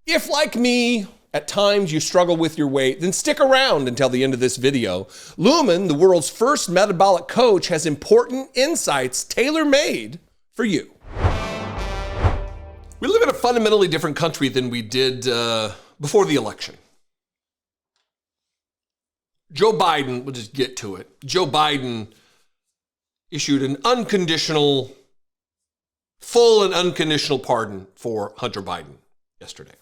If, like me, at times you struggle with your weight, then stick around until the end of this video. Lumen, the world's first metabolic coach, has important insights tailor-made for you. We live in a fundamentally different country than we did before the election. Joe Biden, we'll just get to it. Joe Biden issued an full and unconditional pardon for Hunter Biden yesterday.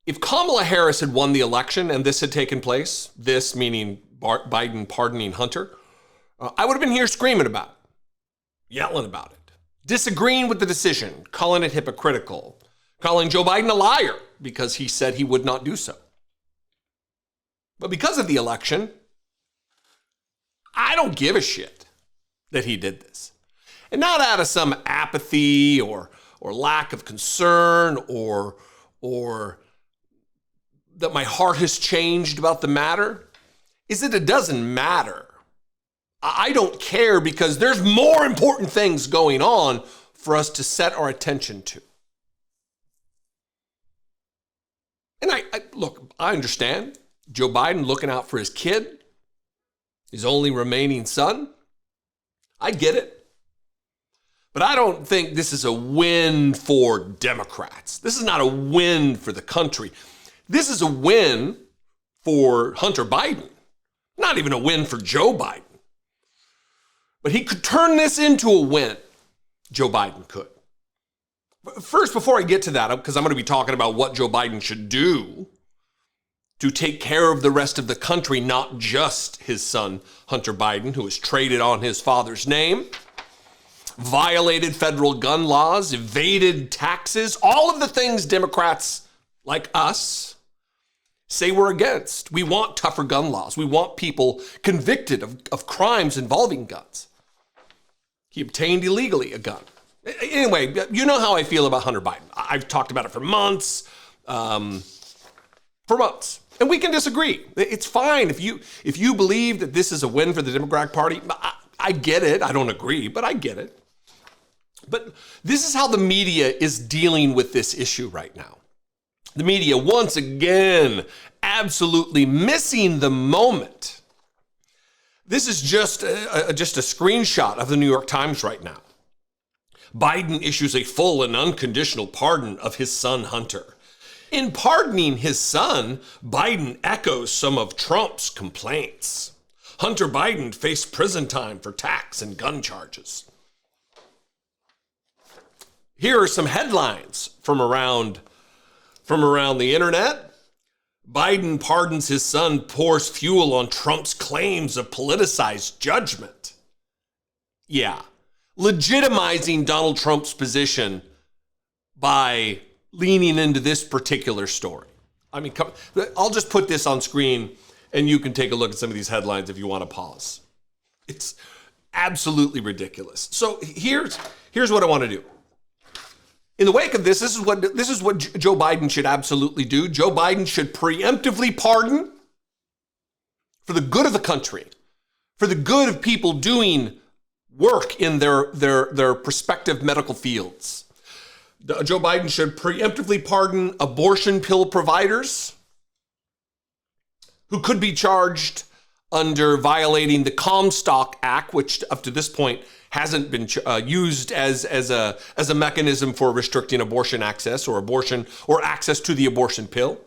If Kamala Harris had won the election and this had taken place, this meaning Biden pardoning Hunter, I would have been here screaming about it, yelling about it, disagreeing with the decision, calling it hypocritical, calling Joe Biden a liar because he said he would not do so. But because of the election, I don't give a shit that he did this. And not out of some apathy or lack of concern or that my heart has changed about the matter, is that it doesn't matter. I don't care because there's more important things going on for us to set our attention to. And I understand Joe Biden looking out for his kid, his only remaining son. I get it. But I don't think this is a win for Democrats. This is not a win for the country. This is a win for Hunter Biden, not even a win for Joe Biden. But he could turn this into a win. Joe Biden could. First, before I get to that, because I'm going to be talking about what Joe Biden should do to take care of the rest of the country, not just his son, Hunter Biden, who has traded on his father's name, violated federal gun laws, evaded taxes, all of the things Democrats like us say we're against. We want tougher gun laws. We want people convicted of crimes involving guns. He obtained illegally a gun. Anyway, you know how I feel about Hunter Biden. I've talked about it for months. And we can disagree. It's fine if you believe that this is a win for the Democratic Party. I get it. I don't agree, but I get it. But this is how the media is dealing with this issue right now. The media, once again, absolutely missing the moment. This is just a screenshot of the New York Times right now. Biden issues a full and unconditional pardon of his son, Hunter. In pardoning his son, Biden echoes some of Trump's complaints. Hunter Biden faced prison time for tax and gun charges. Here are some headlines from around the internet. Biden pardons his son, pours fuel on Trump's claims of politicized judgment. Yeah, legitimizing Donald Trump's position by leaning into this particular story. I mean, I'll just put this on screen and you can take a look at some of these headlines if you want to pause. It's absolutely ridiculous. So here's what I want to do. In the wake of this, this is what Joe Biden should absolutely do. Joe Biden should preemptively pardon for the good of the country, for the good of people doing work in their respective medical fields. Joe Biden should preemptively pardon abortion pill providers who could be charged under violating the Comstock Act, which up to this point hasn't been used as a mechanism for restricting abortion access or access to the abortion pill.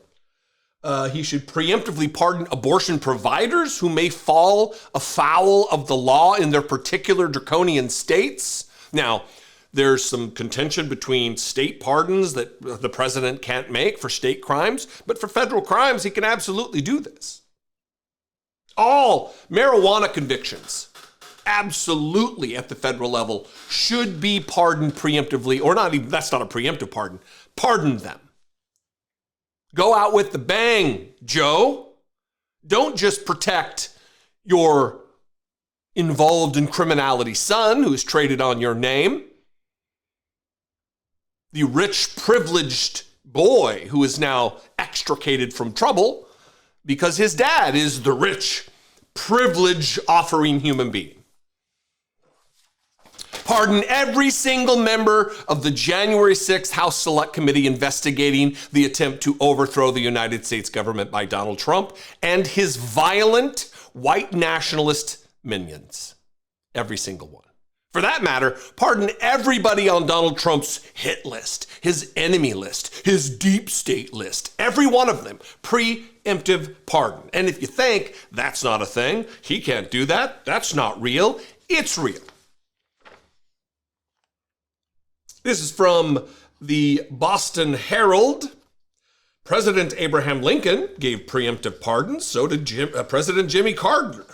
He should preemptively pardon abortion providers who may fall afoul of the law in their particular draconian states. Now, there's some contention between state pardons that the president can't make for state crimes, but for federal crimes, he can absolutely do this. All marijuana convictions, absolutely at the federal level, should be pardoned preemptively, or not even, that's not a preemptive pardon. Pardon them. Go out with the bang, Joe. Don't just protect your involved in criminality son who's traded on your name. The rich, privileged boy who is now extricated from trouble because his dad is the rich, privilege-offering human being. Pardon every single member of the January 6th House Select Committee investigating the attempt to overthrow the United States government by Donald Trump and his violent white nationalist minions. Every single one. For that matter, pardon everybody on Donald Trump's hit list, his enemy list, his deep state list, every one of them. Preemptive pardon. And if you think that's not a thing, he can't do that, that's not real, it's real. This is from the Boston Herald. President Abraham Lincoln gave preemptive pardons, so did President Jimmy Carter,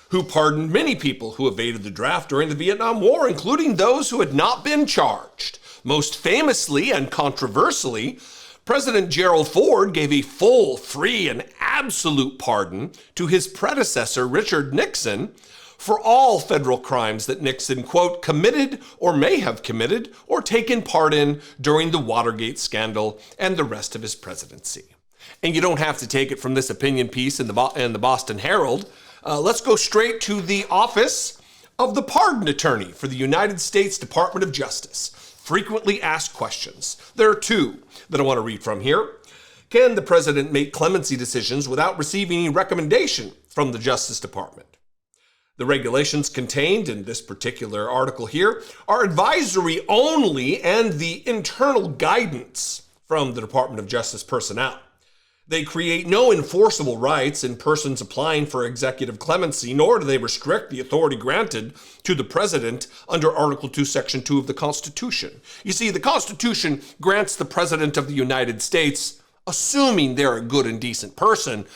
who pardoned many people who evaded the draft during the Vietnam War, including those who had not been charged. Most famously and controversially, President Gerald Ford gave a full, free, and absolute pardon to his predecessor, Richard Nixon, for all federal crimes that Nixon, quote, committed or may have committed or taken part in during the Watergate scandal and the rest of his presidency. And you don't have to take it from this opinion piece in the Boston Herald. Let's go straight to the office of the pardon attorney for the United States Department of Justice. Frequently asked questions. There are two that I want to read from here. Can the president make clemency decisions without receiving any recommendation from the Justice Department? The regulations contained in this particular article here are advisory only and the internal guidance from the Department of Justice personnel. They create no enforceable rights in persons applying for executive clemency, nor do they restrict the authority granted to the president under Article 2, Section 2 of the Constitution. You see, the Constitution grants the president of the United States, assuming they're a good and decent person,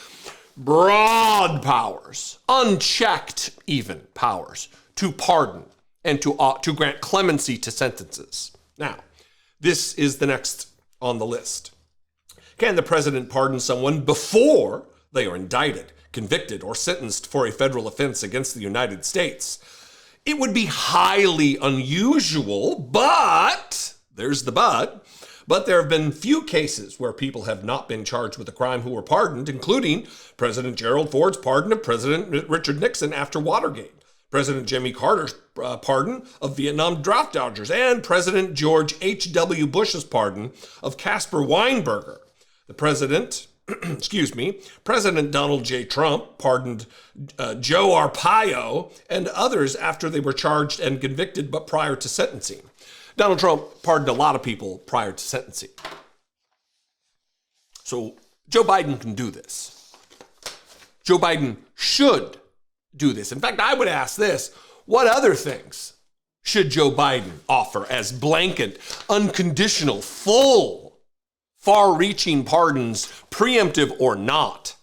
broad powers, unchecked even powers, to pardon and to grant clemency to sentences. Now, this is the next on the list. Can the president pardon someone before they are indicted, convicted, or sentenced for a federal offense against the United States? It would be highly unusual, but, there's the but there have been few cases where people have not been charged with a crime who were pardoned, including President Gerald Ford's pardon of President Richard Nixon after Watergate, President Jimmy Carter's pardon of Vietnam draft dodgers, and President George H.W. Bush's pardon of Caspar Weinberger. The president, President Donald J. Trump pardoned Joe Arpaio and others after they were charged and convicted, but prior to sentencing. Donald Trump pardoned a lot of people prior to sentencing. So Joe Biden can do this. Joe Biden should do this. In fact, I would ask this: what other things should Joe Biden offer as blanket, unconditional, full, far-reaching pardons, preemptive or not?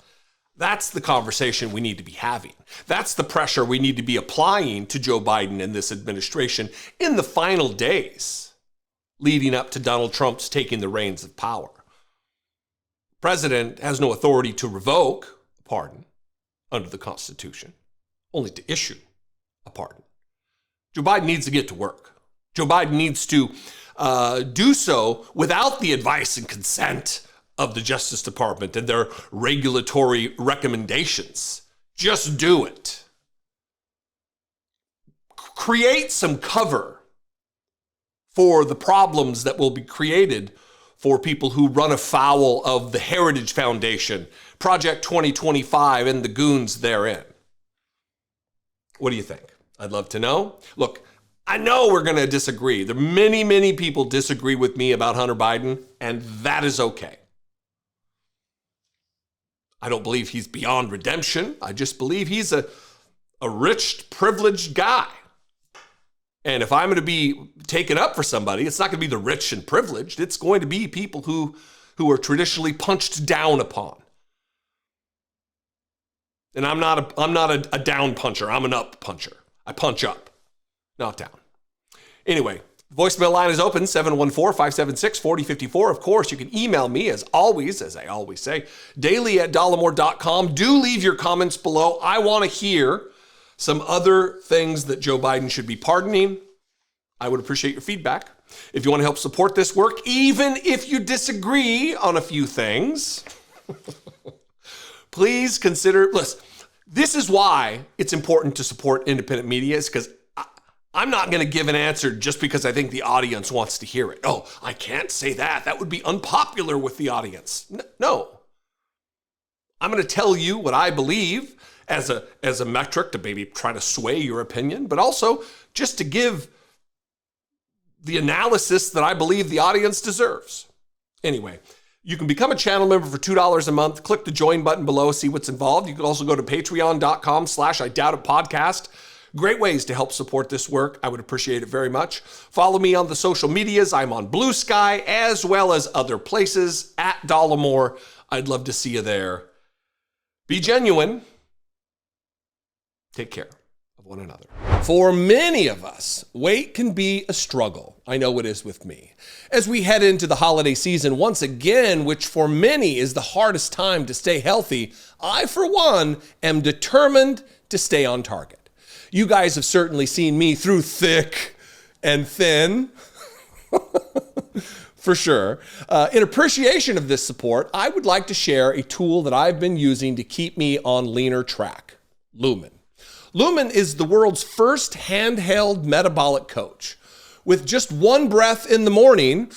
That's the conversation we need to be having. That's the pressure we need to be applying to Joe Biden and this administration in the final days leading up to Donald Trump's taking the reins of power. The president has no authority to revoke a pardon under the Constitution, only to issue a pardon. Joe Biden needs to get to work. Joe Biden needs to do so without the advice and consent of the Justice Department and their regulatory recommendations. Just do it. Create some cover for the problems that will be created for people who run afoul of the Heritage Foundation, Project 2025, and the goons therein. What do you think? I'd love to know. Look, I know we're going to disagree. There are many, many people disagree with me about Hunter Biden, and that is okay. I don't believe he's beyond redemption. I just believe he's a rich, privileged guy. And if I'm going to be taken up for somebody, it's not going to be the rich and privileged. It's going to be people who are traditionally punched down upon. And I'm not a down puncher. I'm an up puncher. I punch up, not down. Anyway, the voicemail line is open, 714-576-4054. Of course, you can email me, as always, as I always say, daily@dollemore.com. Do leave your comments below. I want to hear some other things that Joe Biden should be pardoning. I would appreciate your feedback. If you want to help support this work, even if you disagree on a few things, please consider, listen, this is why it's important to support independent media, is because I'm not going to give an answer just because I think the audience wants to hear it. Oh, I can't say that. That would be unpopular with the audience. No. I'm going to tell you what I believe as a metric to maybe try to sway your opinion, but also just to give the analysis that I believe the audience deserves. Anyway, you can become a channel member for $2 a month. Click the join button below, see what's involved. You can also go to patreon.com/IDoubtItPodcast. Great ways to help support this work. I would appreciate it very much. Follow me on the social medias. I'm on Blue Sky as well as other places at Dollemore. I'd love to see you there. Be genuine. Take care of one another. For many of us, weight can be a struggle. I know it is with me. As we head into the holiday season once again, which for many is the hardest time to stay healthy, I, for one, am determined to stay on target. You guys have certainly seen me through thick and thin, for sure. In appreciation of this support, I would like to share a tool that I've been using to keep me on leaner track, Lumen. Lumen is the world's first handheld metabolic coach. With just one breath in the morning,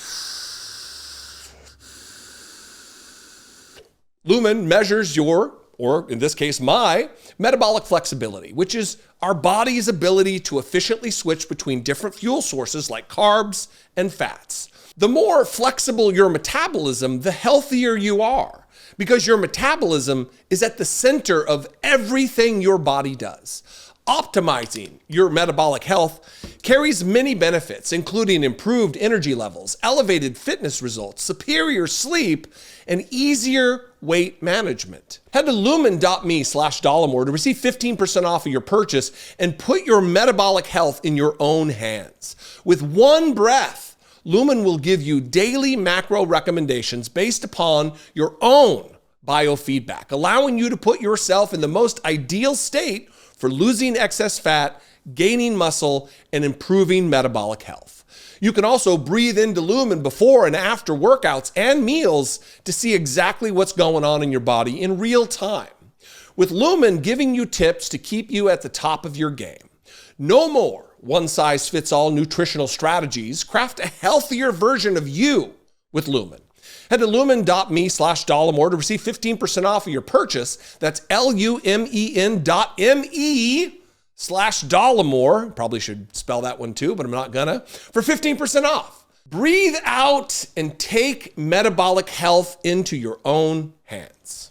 Lumen measures your, or in this case, my metabolic flexibility, which is our body's ability to efficiently switch between different fuel sources like carbs and fats. The more flexible your metabolism, the healthier you are, because your metabolism is at the center of everything your body does. Optimizing your metabolic health carries many benefits, including improved energy levels, elevated fitness results, superior sleep, and easier weight management. Head to lumen.me/Dollemore to receive 15% off of your purchase and put your metabolic health in your own hands. With one breath, Lumen will give you daily macro recommendations based upon your own biofeedback, allowing you to put yourself in the most ideal state for losing excess fat, gaining muscle, and improving metabolic health. You can also breathe into Lumen before and after workouts and meals to see exactly what's going on in your body in real time. With Lumen giving you tips to keep you at the top of your game. No more one-size-fits-all nutritional strategies. Craft a healthier version of you with Lumen. Head to lumen.me/Dollemore to receive 15% off of your purchase. That's lumen.me/Dollemore. Probably should spell that one too, but I'm not gonna. For 15% off. Breathe out and take metabolic health into your own hands.